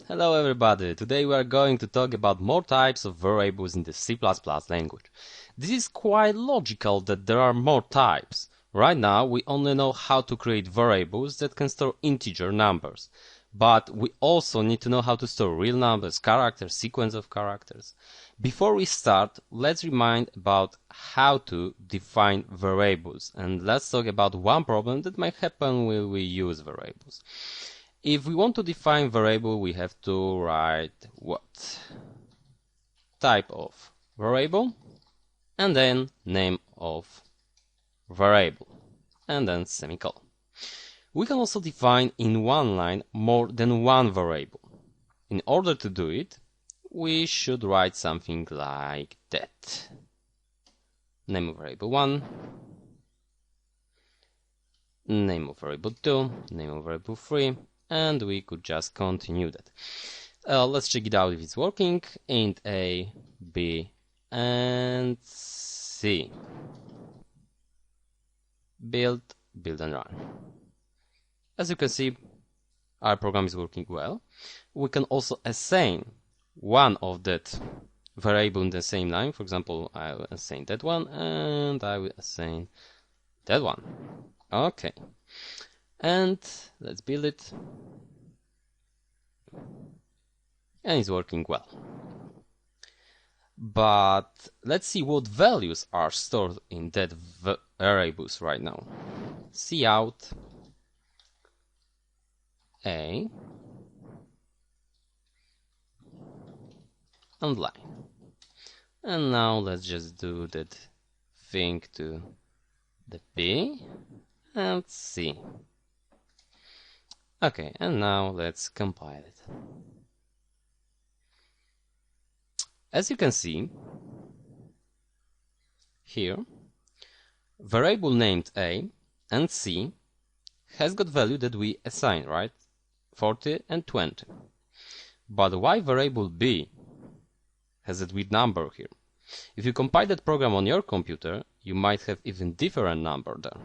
Hello everybody, today we are going to talk about more types of variables in the C++ language. This is quite logical that there are more types. Right now we only know how to create variables that can store integer numbers. But we also need to know how to store real numbers, characters, sequence of characters. Before we start, let's remind about how to define variables, and let's talk about one problem that might happen when we use variables. If we want to define variable, we have to write what? Type of variable, and then name of variable, and then semicolon. We can also define in one line more than one variable. In order to do it, we should write something like that. Name of variable 1, name of variable 2, name of variable 3, and we could just continue that. Let's check it out if it's working. Int A, B, and C. Build and run. As you can see, our program is working well. We can also assign one of that variable in the same line. For example, I will assign that one, and I will assign that one. Okay. And let's build it. And it's working well. But let's see what values are stored in that variables right now. Cout A and line. And now let's just do that thing to the B and C. Okay, and now let's compile it. As you can see here, variable named A and C has got value that we assign, right? 40 and 20. But why variable B has that weird number here? If you compile that program on your computer, you might have even different number there.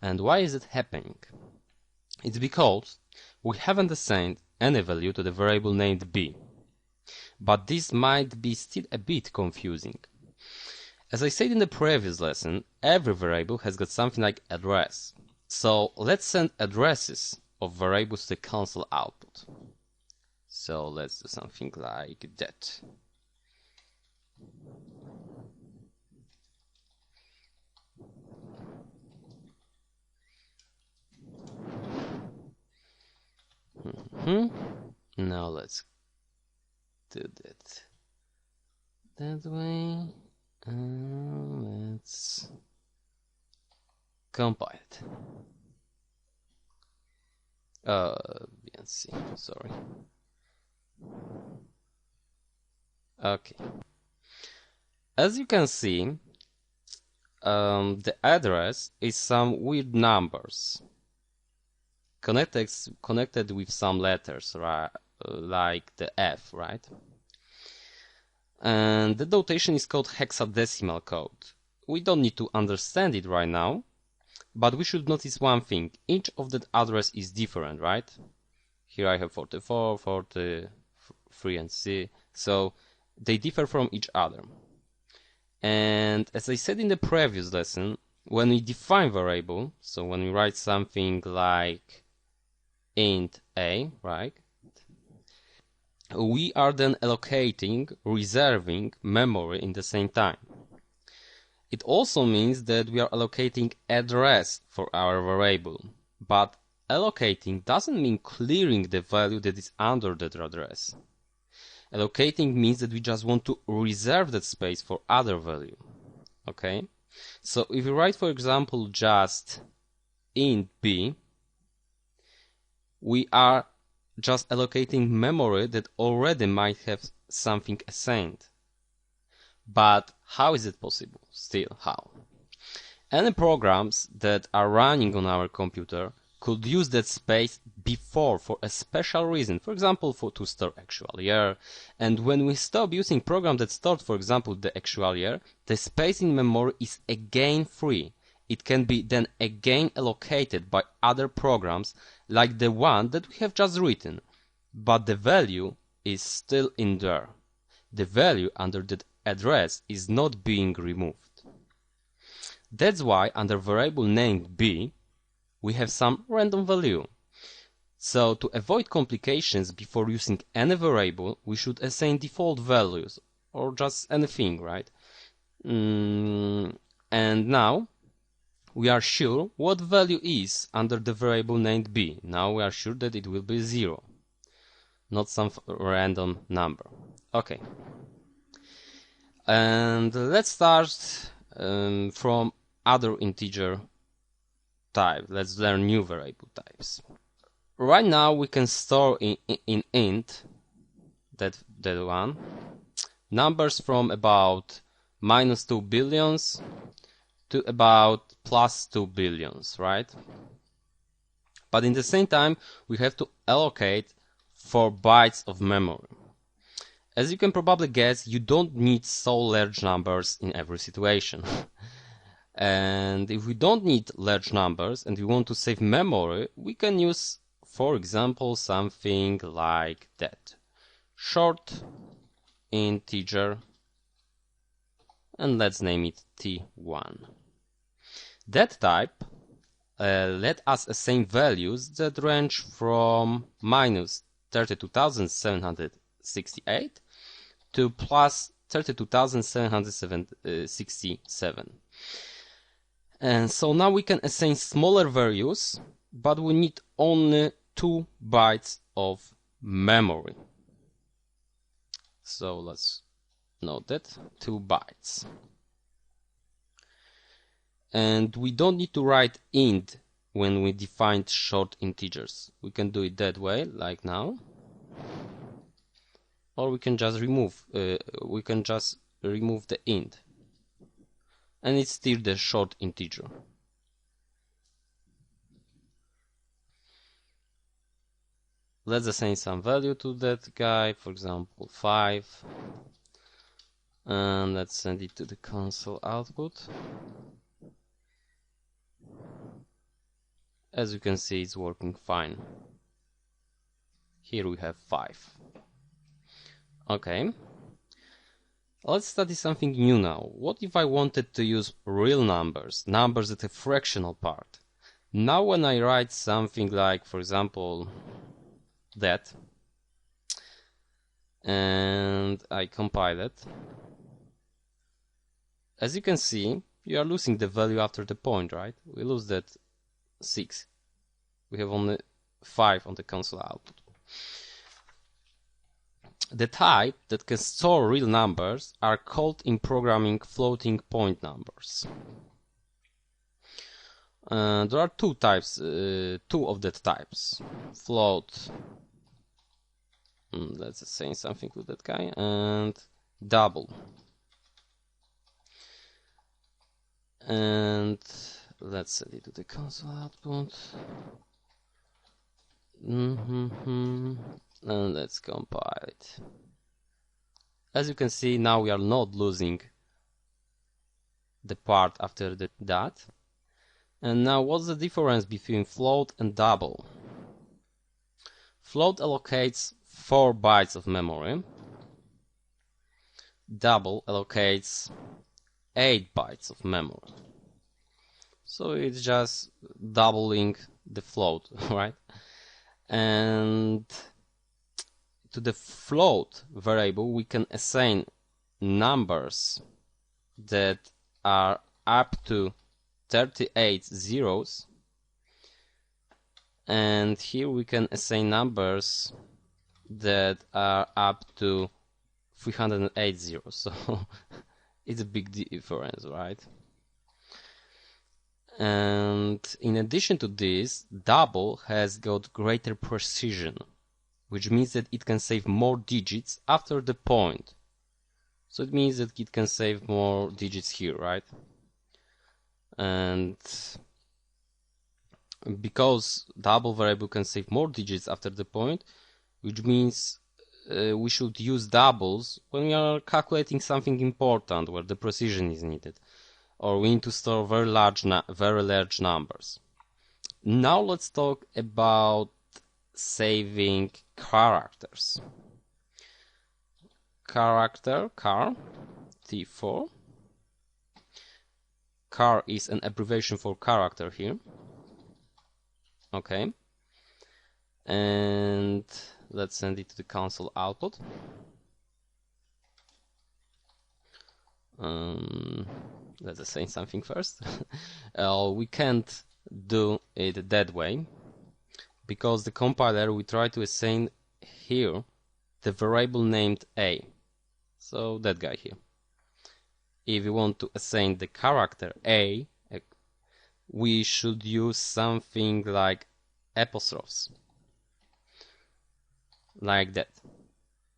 And why is it happening? It's because we haven't assigned any value to the variable named B. But this might be still a bit confusing. As I said in the previous lesson, every variable has got something like address. So let's send addresses of variables to the console output. So let's do something like that. Now let's do that way. Let's compile it. B and C, sorry. Okay. As you can see, the address is some weird numbers connected with some letters, right? Like the F, right? And the notation is called hexadecimal code. We don't need to understand it right now, but we should notice one thing. Each of that address is different, right? Here I have 44, 43, and C. So they differ from each other. And as I said in the previous lesson, when we define variable, so when we write something like int A, right? We are then allocating, reserving memory in the same time. It also means that we are allocating address for our variable, but allocating doesn't mean clearing the value that is under that address. Allocating means that we just want to reserve that space for other value. Okay? So if we write, for example, just int B, we are just allocating memory that already might have something assigned. But how is it possible? Still, how? Any programs that are running on our computer could use that space before for a special reason, for example, to store actual year. And when we stop using program that stored, for example, the actual year, the space in memory is again free. It can be then again allocated by other programs like the one that we have just written. but the value is still in there. The value under that address is not being removed. That's why under variable named b, we have some random value. So to avoid complications before using any variable, we should assign default values or just anything, right? And now we are sure what value is under the variable named b. Now we are sure that it will be 0, not some random number. Okay. And let's start from other integer type. Let's learn new variable types. Right now we can store in int, that one, numbers from about -2 billions to about +2 billions, right? But in the same time we have to allocate 4 bytes of memory. As you can probably guess, you don't need so large numbers in every situation. And if we don't need large numbers and we want to save memory, we can use, for example, something like that. Short integer, and let's name it T1. That type let us assign values that range from -32,768 to +32,767. And so now we can assign smaller values, but we need only 2 bytes of memory. So let's note that 2 bytes. And we don't need to write int when we define short integers. We can do it that way, like now, or we can just remove the int, and it's still the short integer. Let's assign some value to that guy, for example 5, and let's send it to the console output. As you can see, it's working fine. Here we have 5. Okay. Let's study something new now. What if I wanted to use real numbers, numbers at a fractional part? Now when I write something like, for example, that, and I compile it, as you can see, you are losing the value after the point, right? We lose that 6. We have only 5 on the console output. The type that can store real numbers are called in programming floating point numbers. There are 2 types, 2 of that types. Float, let's say something to that guy, and double. And let's set it to the console output. And let's compile it. As you can see, now we are not losing the part after the that. And now what's the difference between float and double? Float allocates 4 bytes of memory. Double allocates 8 bytes of memory. So it's just doubling the float, right? And to the float variable we can assign numbers that are up to 38 zeros, and here we can assign numbers that are up to 308 zeros. So it's a big difference, right? And in addition to this, double has got greater precision, which means that it can save more digits after the point. So it means that it can save more digits here, right? And because double variable can save more digits after the point, which means we should use doubles when we are calculating something important where the precision is needed, or we need to store very large numbers. Now let's talk about saving characters. Character, char, T4. Char is an abbreviation for character here. Okay. And let's send it to the console output. Let's assign something first. We can't do it that way because the compiler we try to assign here the variable named a, so that guy here. If we want to assign the character a, we should use something like apostrophes, like that.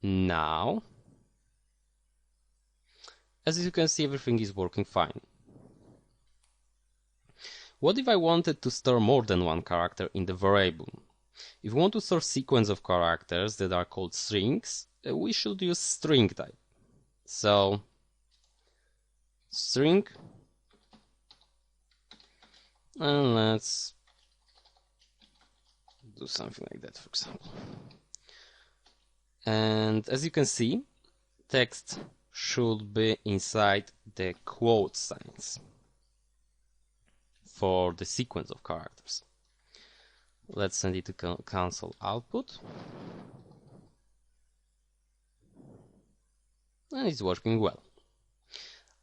Now, as you can see, everything is working fine. What if I wanted to store more than one character in the variable? If we want to store sequence of characters that are called strings, we should use string type. So, string, and let's do something like that, for example. And as you can see, text should be inside the quote signs for the sequence of characters. Let's send it to console output. And it's working well.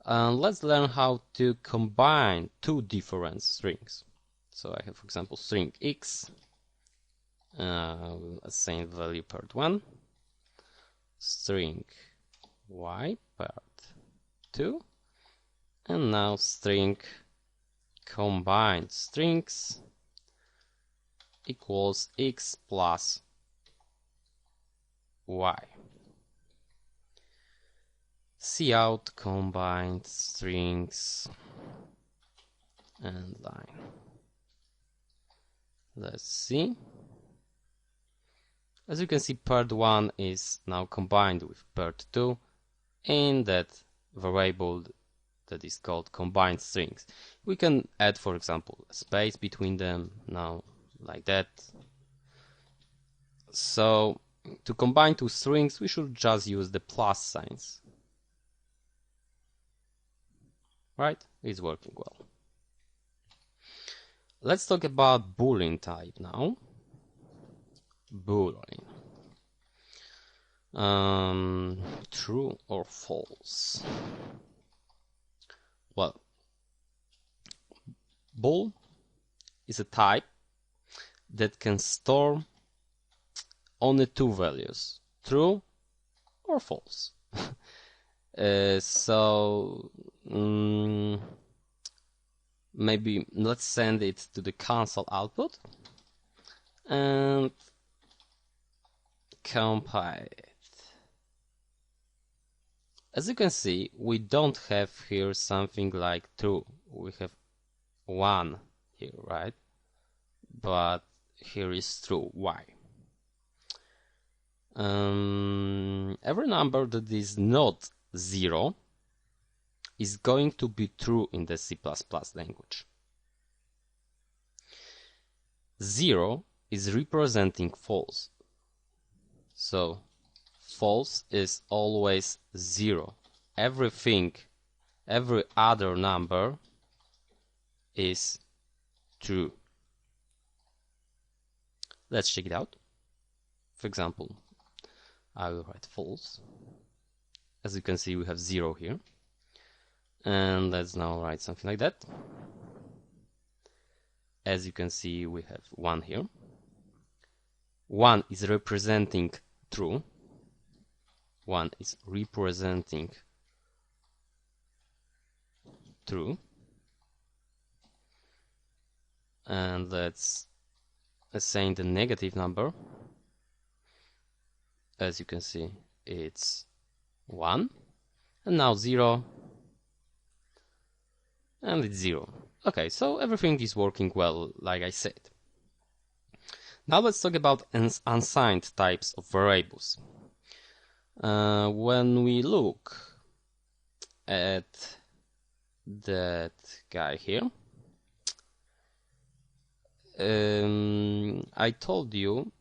Let's learn how to combine two different strings. So I have, for example, string x, we'll assign value part 1, string y part 2, and now string combined strings equals x plus y. Cout combined strings and line. Let's see. As you can see, part 1 is now combined with part 2 in that variable that is called combined strings. We can add, for example, a space between them now, like that. So to combine two strings, we should just use the plus signs. Right? It's working well. Let's talk about Boolean type now. Boolean. True or false? Well, bool is a type that can store only two values, true or false. Maybe let's send it to the console output and compile it. As you can see, we don't have here something like true. We have 1 here, right? But here is true. Why? Every number that is not 0 is going to be true in the C++ language. 0 is representing false. So false is always 0. Every other number is true. Let's check it out. For example, I will write false. As you can see, we have 0 here. And let's now write something like that. As you can see, we have 1 here. 1 is representing true. 1 is representing true. And let's assign the negative number. As you can see, it's 1. And now 0. And it's 0. Okay, so everything is working well, like I said. Now let's talk about unsigned types of variables. When we look at that guy here, I told you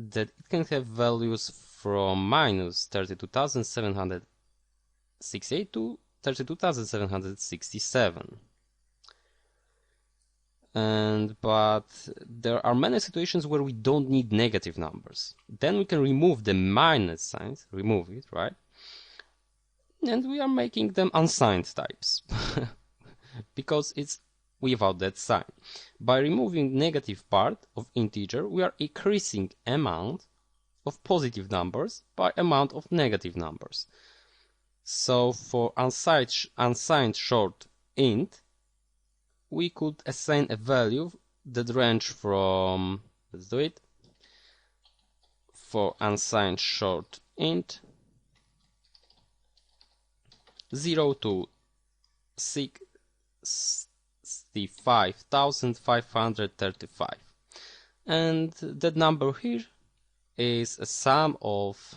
that it can have values from minus 32,768 to 32,767. But there are many situations where we don't need negative numbers. Then we can remove the minus signs, remove it, right? And we are making them unsigned types because it's without that sign. By removing negative part of integer, we are increasing amount of positive numbers by amount of negative numbers. So for unsigned short int, we could assign a value that range from, let's do it, for unsigned short int 0 to 65,535. And that number here is a sum of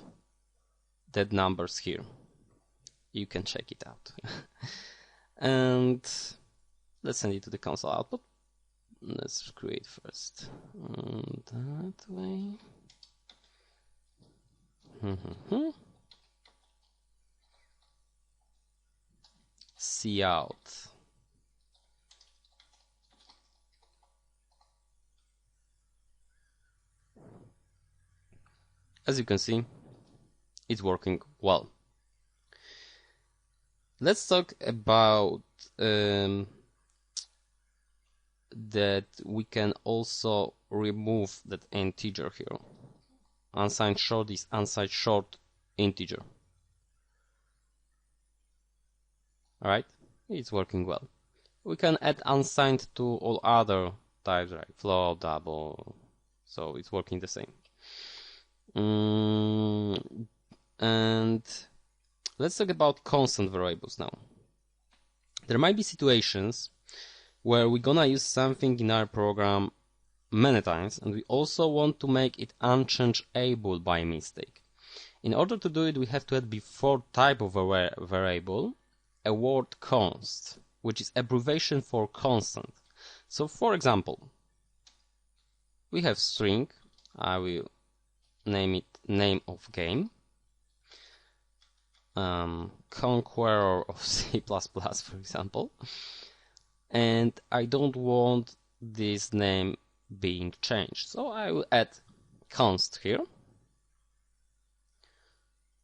that numbers here. You can check it out. And let's send it to the console output. Let's create first that way. Cout. As you can see, it's working well. Let's talk about that we can also remove that integer here. Unsigned short is unsigned short integer. Alright, it's working well. We can add unsigned to all other types, right? Float, double, so it's working the same. And let's talk about constant variables now. There might be situations where we're gonna use something in our program many times, and we also want to make it unchangeable by mistake. In order to do it, we have to add before type of a variable a word const, which is abbreviation for constant. So for example, we have string, I will name it name of game, Conqueror of C++, for example, and I don't want this name being changed, so I will add const here.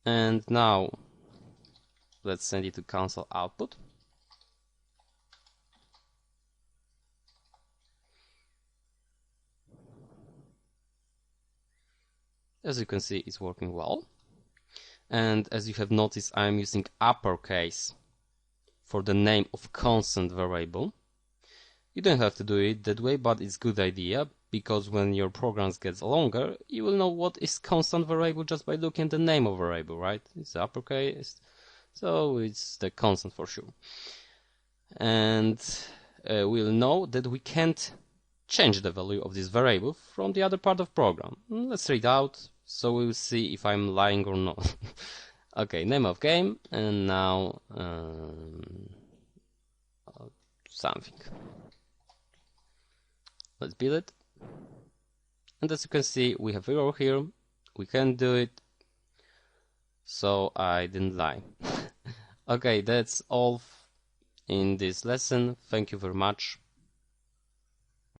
And now let's send it to console output. As you can see, it's working well. And as you have noticed, I'm using uppercase for the name of constant variable. You don't have to do it that way, but it's a good idea, because when your programs gets longer, you will know what is constant variable just by looking at the name of variable, right? It's uppercase, so it's the constant for sure. And we'll know that we can't change the value of this variable from the other part of program. Let's read out, so we'll see if I'm lying or not. Okay, name of game, and now something. Let's build it. And as you can see, we have error here. We can't do it, so I didn't lie. Okay, that's all in this lesson. Thank you very much.